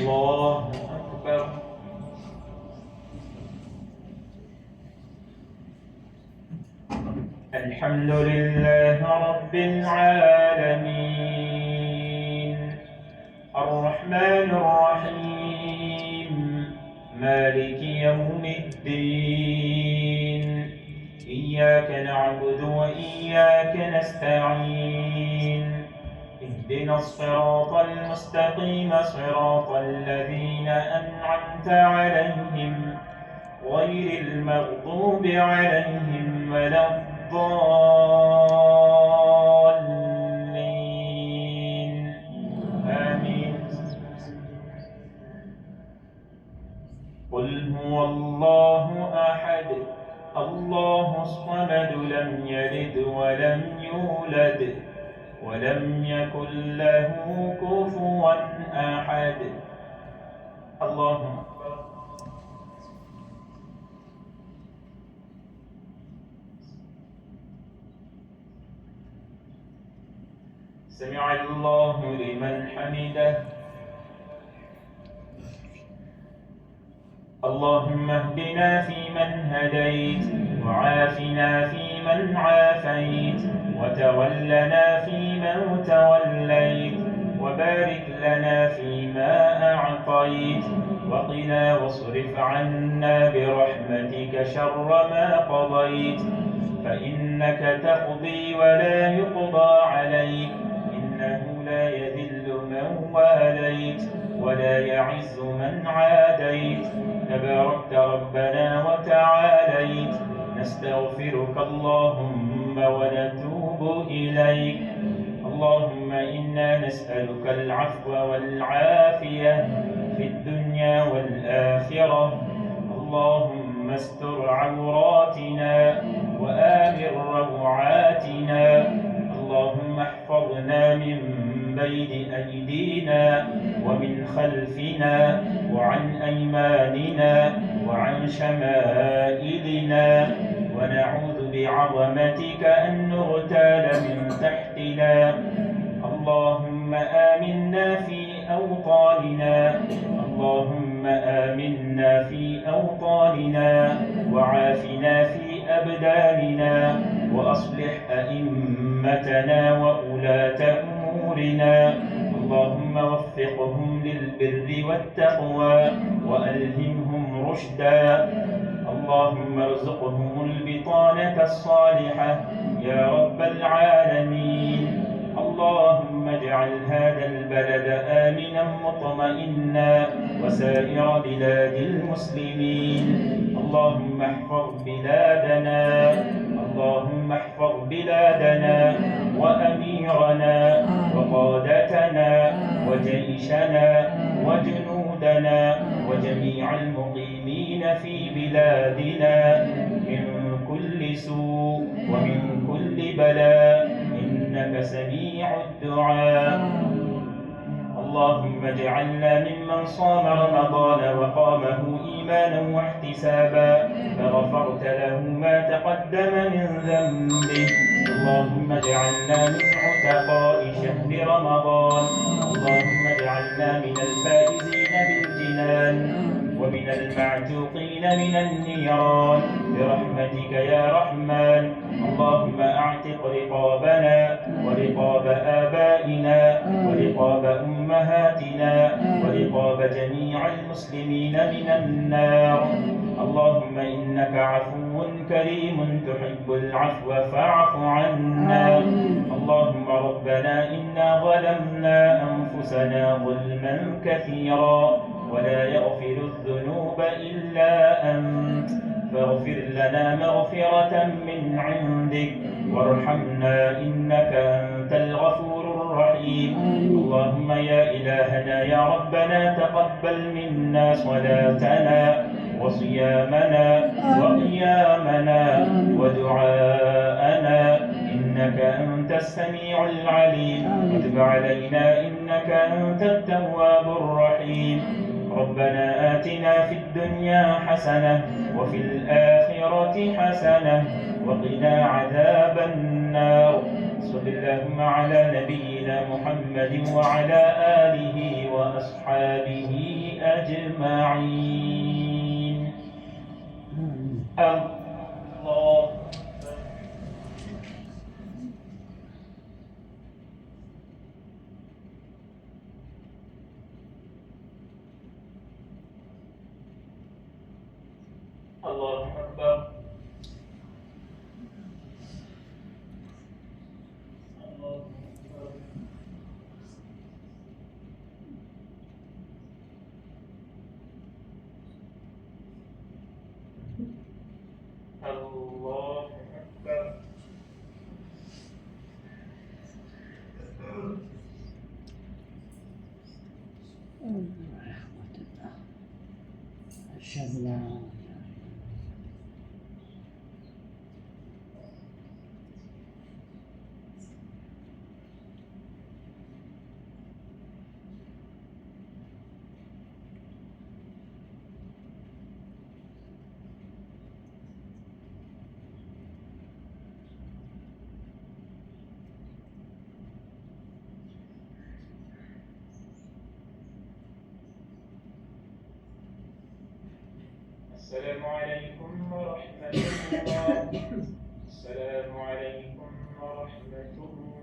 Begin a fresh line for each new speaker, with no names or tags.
الله أكبر. الحمد لله رب العالمين الرحمن الرحيم مالك يوم الدين إياك نعبد وإياك نستعين اهدنا الصراط المستقيم صراط الذين أنعمت عليهم غير المغضوب عليهم ولا الضالين آمين. قل هو الله أحد الله الصمد لم يلد ولم يولد ولم يكن له كفوا أحد. اللهم سمع الله لمن حمده. اللهم اهدنا فيمن هديت وعافنا فيمن عافيت وتولنا فيمن توليت وبارك لنا فيما أعطيت وقنا واصرف عنا برحمتك شر ما قضيت فإنك تقضي ولا يقضى عليك إنه لا يذل من واليت ولا يعز من عاديت تباركت ربنا وتعاليت. نستغفرك اللهم ونتوب إليك. اللهم إنا نسألك العفو والعافية في الدنيا والآخرة. اللهم استر عوراتنا وآمن روعاتنا. اللهم احفظنا من بين أيدينا ومن خلفنا وعن أيماننا وعن شمائلنا ونعوذ بعظمتك أن نغتال من تحتنا. اللهم آمنا في أوطاننا. اللهم آمنا في أوطاننا وعافنا في أبداننا وأصلح أئمتنا وولاة أمورنا. اللهم وفقهم للبر والتقوى وألهمهم رشدا. اللهم ارزقهم البطانة الصالحة يا رب العالمين. اللهم اجعل هذا البلد آمنا مطمئنا وسائر بلاد المسلمين. اللهم احفظ بلادنا. اللهم احفظ بلادنا وأميرنا وقادتنا وجيشنا وجنودنا وجميع المقيمين في بلادنا من كل سوء ومن كل بلاء إنك سميع الدعاء. اللهم اجعلنا ممن صام رمضان وقامه إيمانا واحتسابا فغفرت له ما تقدم من ذنبه. اللهم اجعلنا من عتقاء شهر رمضان. اللهم اجعلنا من الفائزين بالجنان ومن المعتوقين من النيران برحمتك يا رحمن. اللهم اعتق رقابنا ورقاب آبائنا ورقاب أمهاتنا ورقاب جميع المسلمين من النار. اللهم إنك عفو كريم تحب العفو فاعف عنا. اللهم ربنا إنا ظلمنا أنفسنا ظلما كثيرا ولا يغفر الذنوب إلا أنت فاغفر لنا مغفرة من عندك وارحمنا إنك أنت الغفور الرحيم. اللهم يا إلهنا يا ربنا تقبل منا صلاتنا وصيامنا وقيامنا ودعاءنا إنك أنت السميع العليم. وتب علينا إنك أنت التواب الرحيم. ربنا آتنا في الدنيا حسنة وفي الآخرة حسنة وقنا عذاب النار. صل اللهم على نبينا محمد وعلى آله وأصحابه أجمعين. الله الله أكبر. الله أكبر.
أشهد لا
السلام عليكم ورحمة الله. السلام عليكم ورحمة الله.